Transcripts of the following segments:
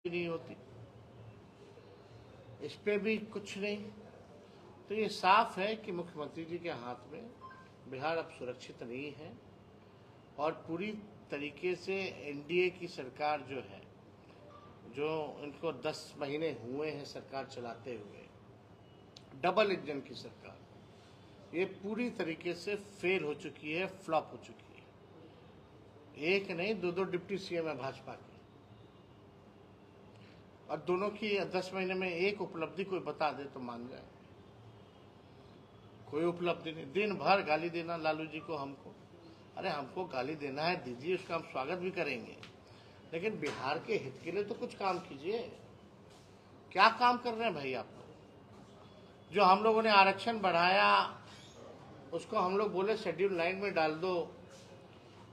नहीं होती, इस पे भी कुछ नहीं। तो ये साफ है कि मुख्यमंत्री जी के हाथ में बिहार अब सुरक्षित नहीं है और पूरी तरीके से एनडीए की सरकार जो है, जो इनको 10 महीने हुए हैं सरकार चलाते हुए, डबल इंजन की सरकार, ये पूरी तरीके से फेल हो चुकी है, फ्लॉप हो चुकी है। एक नहीं, दो डिप्टी सीएम है भाजपा के, और दोनों की 10 महीने में एक उपलब्धि कोई बता दे तो मान जाए। कोई उपलब्धि नहीं, दिन भर गाली देना लालू जी को, हमको। अरे हमको गाली देना है दीजिए, उसका हम स्वागत भी करेंगे, लेकिन बिहार के हित के लिए तो कुछ काम कीजिए। क्या काम कर रहे हैं भाई आप लोग? जो हम लोगों ने आरक्षण बढ़ाया उसको हम लोग बोले शेड्यूल 9 में डाल दो,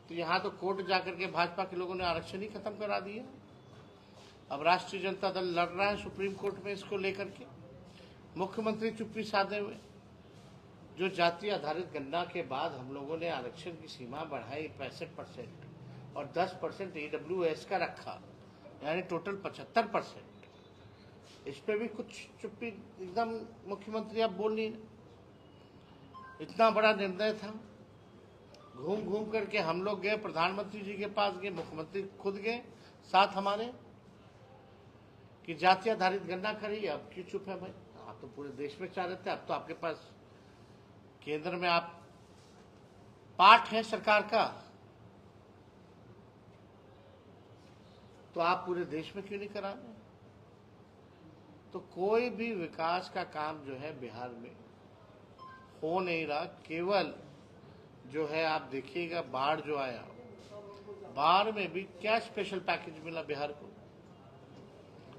तो यहाँ तो कोर्ट जाकर के भाजपा के लोगों ने आरक्षण ही खत्म करा दिया। अब राष्ट्रीय जनता दल लड़ रहा है सुप्रीम कोर्ट में इसको लेकर के। मुख्यमंत्री चुप्पी साधे हुए। जो जाति आधारित गणना के बाद हम लोगों ने आरक्षण की सीमा बढ़ाई 65% और 10% AWS का रखा, यानी टोटल 75%। इस पे भी कुछ चुप्पी, एकदम मुख्यमंत्री अब बोल नहीं। इतना बड़ा निर्णय था, घूम घूम करके हम लोग गए, प्रधानमंत्री जी के पास गए, मुख्यमंत्री खुद गए साथ हमारे, कि जाति आधारित गणना करिए। अब क्यों चुप है भाई? आप तो पूरे देश में चाह रहे थे, अब तो आपके पास केंद्र में आप पार्ट है सरकार का, तो आप पूरे देश में क्यों नहीं करा रहे? तो कोई भी विकास का काम जो है बिहार में हो नहीं रहा। केवल जो है आप देखिएगा, बाढ़ जो आया, बाढ़ में भी क्या स्पेशल पैकेज मिला बिहार को?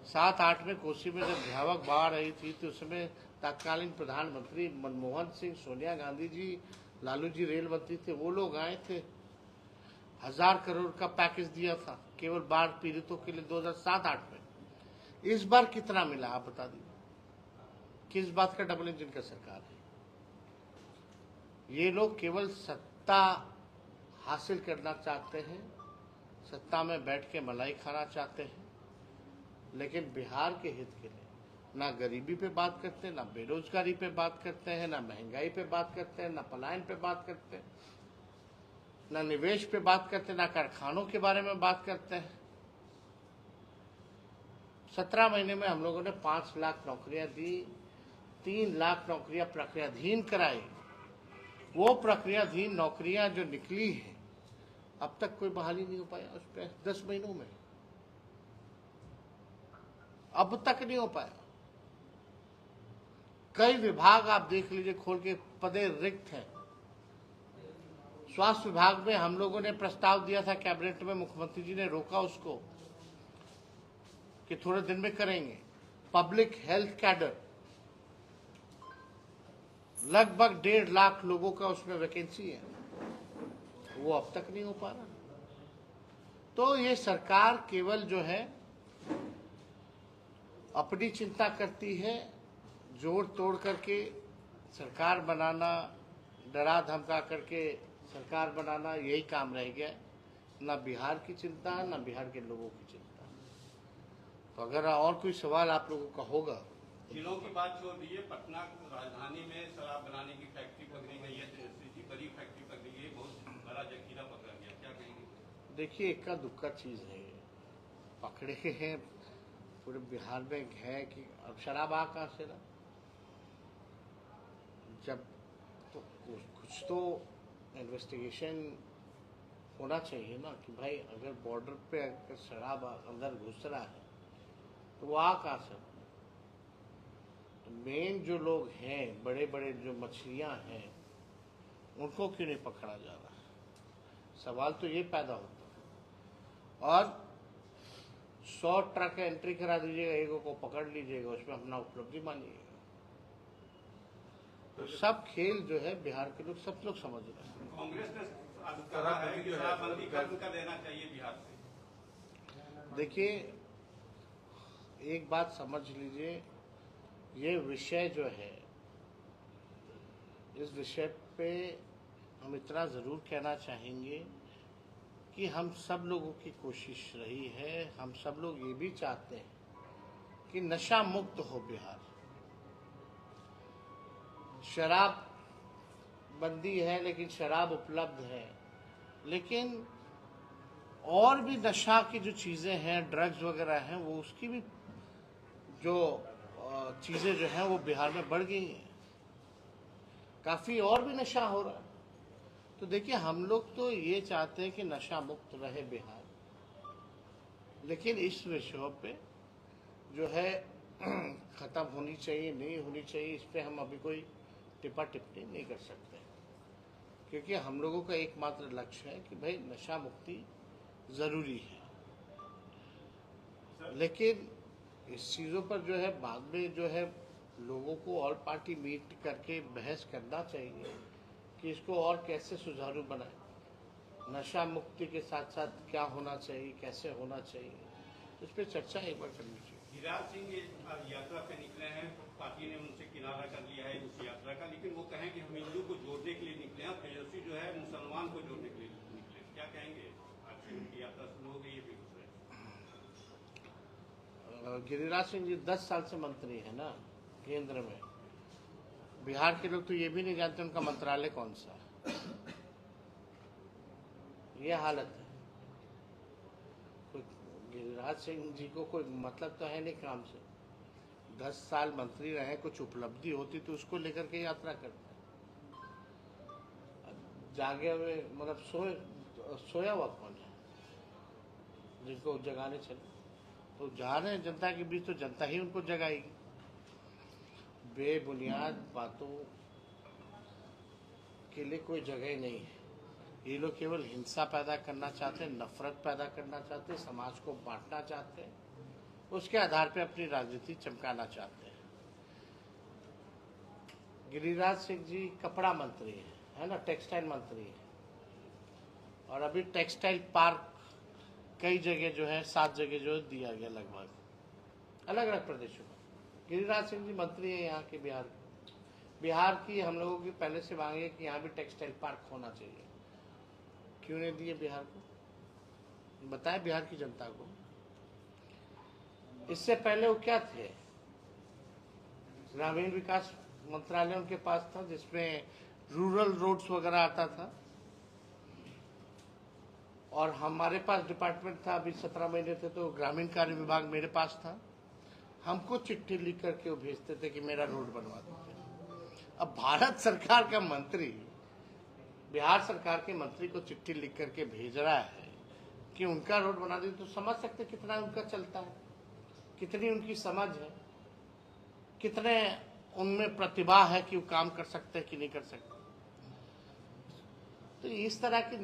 7-8 में कोसी में जब भयावह बाढ़ आई थी तो उसमें तत्कालीन प्रधानमंत्री मनमोहन सिंह, सोनिया गांधी जी, लालू जी रेल मंत्री थे, वो लोग आए थे, 1000 करोड़ का पैकेज दिया था केवल बाढ़ पीड़ितों के लिए 2007-8 में। इस बार कितना मिला आप बता दीजिए? किस बात का डबल इंजन का सरकार है? ये लोग केवल सत्ता हासिल करना चाहते हैं, सत्ता में बैठ के मलाई खाना चाहते हैं, लेकिन बिहार के हित के लिए ना गरीबी पे बात करते हैं, ना बेरोजगारी पे बात करते हैं, ना महंगाई पे बात करते हैं, ना पलायन पे बात करते हैं, ना निवेश पे बात करते हैं, ना कारखानों के बारे में बात करते हैं। 17 महीने में हम लोगों ने 5 लाख नौकरियां दी, 3 लाख नौकरियां प्रक्रियाधीन कराई। वो प्रक्रियाधीन नौकरियां जो निकली हैं, अब तक कोई बहाली नहीं हो पाया उस पर 10 महीनों में, अब तक नहीं हो पाया। कई विभाग आप देख लीजिए खोल के, पदे रिक्त हैं। स्वास्थ्य विभाग में हम लोगों ने प्रस्ताव दिया था कैबिनेट में, मुख्यमंत्री जी ने रोका उसको कि थोड़े दिन में करेंगे। पब्लिक हेल्थ कैडर लगभग 1.5 लाख लोगों का उसमें वैकेंसी है, वो अब तक नहीं हो पा रहा। तो ये सरकार केवल जो है अपनी चिंता करती है, जोड़ तोड़ करके सरकार बनाना, डरा धमका करके सरकार बनाना, यही काम रह गया। ना बिहार की चिंता, ना बिहार के लोगों की चिंता। तो अगर और कोई सवाल आप लोगों का होगा। जिलों की बात छोड़ दीजिए, पटना राजधानी में शराब बनाने की फैक्ट्री पकड़ी गई है, बड़ी फैक्ट्री पकड़ी गई है, बहुत बड़ा जखीरा पकड़ा गया, क्या कहेंगे? देखिए, इक्का दुक्का चीज है, पकड़े हैं पूरे बिहार में है कि अब शराब आ कहाँ से ना? जब तो कुछ तो इन्वेस्टिगेशन होना चाहिए ना, कि भाई अगर बॉर्डर पे अगर शराब अंदर घुस रहा है तो वो आ कहाँ से? तो मेन जो लोग हैं, बड़े बड़े जो मछलियां हैं, उनको क्यों नहीं पकड़ा जा रहा है? सवाल तो ये पैदा होता है। और 100 ट्रक एंट्री करा दीजिएगा, एक को पकड़ लीजिएगा, उसमें अपना उपलब्धि मानिएगा। तो सब खेल जो है बिहार के लोग, सब लोग समझ रहे हैं। कांग्रेस ने कहा है कि शराबबंदी कर देना चाहिए बिहार से। देखिए, एक बात समझ लीजिए, ये विषय जो है, इस विषय पे हम इतना जरूर कहना चाहेंगे कि हम सब लोगों की कोशिश रही है, हम सब लोग ये भी चाहते हैं कि नशा मुक्त हो बिहार। शराब बंदी है लेकिन शराब उपलब्ध है, लेकिन और भी नशा की जो चीज़ें हैं, ड्रग्स वगैरह हैं, वो उसकी भी जो चीज़ें जो हैं वो बिहार में बढ़ गई हैं। काफ़ी और भी नशा हो रहा है। तो देखिए, हम लोग तो ये चाहते हैं कि नशा मुक्त रहे बिहार, लेकिन इस विषयों पे जो है ख़त्म होनी चाहिए, नहीं होनी चाहिए, इस पे हम अभी कोई टिप्पा टिप्पणी नहीं कर सकते, क्योंकि हम लोगों का एकमात्र लक्ष्य है कि भाई नशा मुक्ति ज़रूरी है। लेकिन इस चीज़ों पर जो है बाद में जो है लोगों को ऑल पार्टी मीट करके बहस करना चाहिए कि इसको और कैसे सुचारू बनाए, नशा मुक्ति के साथ साथ क्या होना चाहिए, कैसे होना चाहिए, इस पर चर्चा एक बार करनी चाहिए। गिरिराज सिंह यात्रा पे निकले हैं, पार्टी ने उनसे किनारा कर लिया है उस यात्रा का, लेकिन वो कहें कि हम हिंदू को जोड़ने के लिए निकले हैं, तेजस्वी जो है मुसलमान को जोड़ने के लिए निकले। क्या कहेंगे? आज से उनकी यात्रा शुरू हो गई है बेगूसराय। गिरिराज सिंह जी 10 साल से मंत्री है ना केंद्र में। बिहार के लोग तो ये भी नहीं जानते उनका मंत्रालय कौन सा है। ये हालत है। गिरिराज सिंह जी को कोई मतलब तो है नहीं काम से। 10 साल मंत्री रहे, कुछ उपलब्धि होती तो उसको लेकर के यात्रा करते। जागे हुए मतलब सोया हुआ कौन है जिनको जगाने चले? तो जा रहे हैं जनता के बीच, तो जनता ही उनको जगाएगी। बेबुनियाद बातों के लिए कोई जगह नहीं है। ये लोग केवल हिंसा पैदा करना चाहते हैं, नफरत पैदा करना चाहते हैं, समाज को बांटना चाहते हैं, उसके आधार पे अपनी राजनीति चमकाना चाहते हैं। गिरिराज सिंह जी कपड़ा मंत्री है ना, टेक्सटाइल मंत्री है, और अभी टेक्सटाइल पार्क कई जगह जो है 7 जगह जो दिया गया लगभग अलग अलग प्रदेशों में। गिरिराज सिंह जी मंत्री है यहाँ के, बिहार की हम लोगों की पहले से मांग है कि यहाँ भी टेक्सटाइल पार्क होना चाहिए। क्यों नहीं दिए बिहार को? बताएं बिहार की जनता को। इससे पहले वो क्या थे? ग्रामीण विकास मंत्रालय उनके पास था, जिसमें रूरल रोड्स वगैरह आता था, और हमारे पास डिपार्टमेंट था। अभी 17 महीने थे तो ग्रामीण कार्य विभाग मेरे पास था। हमको चिट्ठी लिख करके वो भेजते थे कि मेरा रोड बनवा दीजिए। अब भारत सरकार का मंत्री बिहार सरकार के मंत्री को चिट्ठी लिख करके भेज रहा है कि उनका रोड बना दीजिए, तो समझ सकते कितना उनका चलता है, कितनी उनकी समझ है, कितने उनमें प्रतिभा है कि वो काम कर सकते हैं कि नहीं कर सकते। तो इस तरह की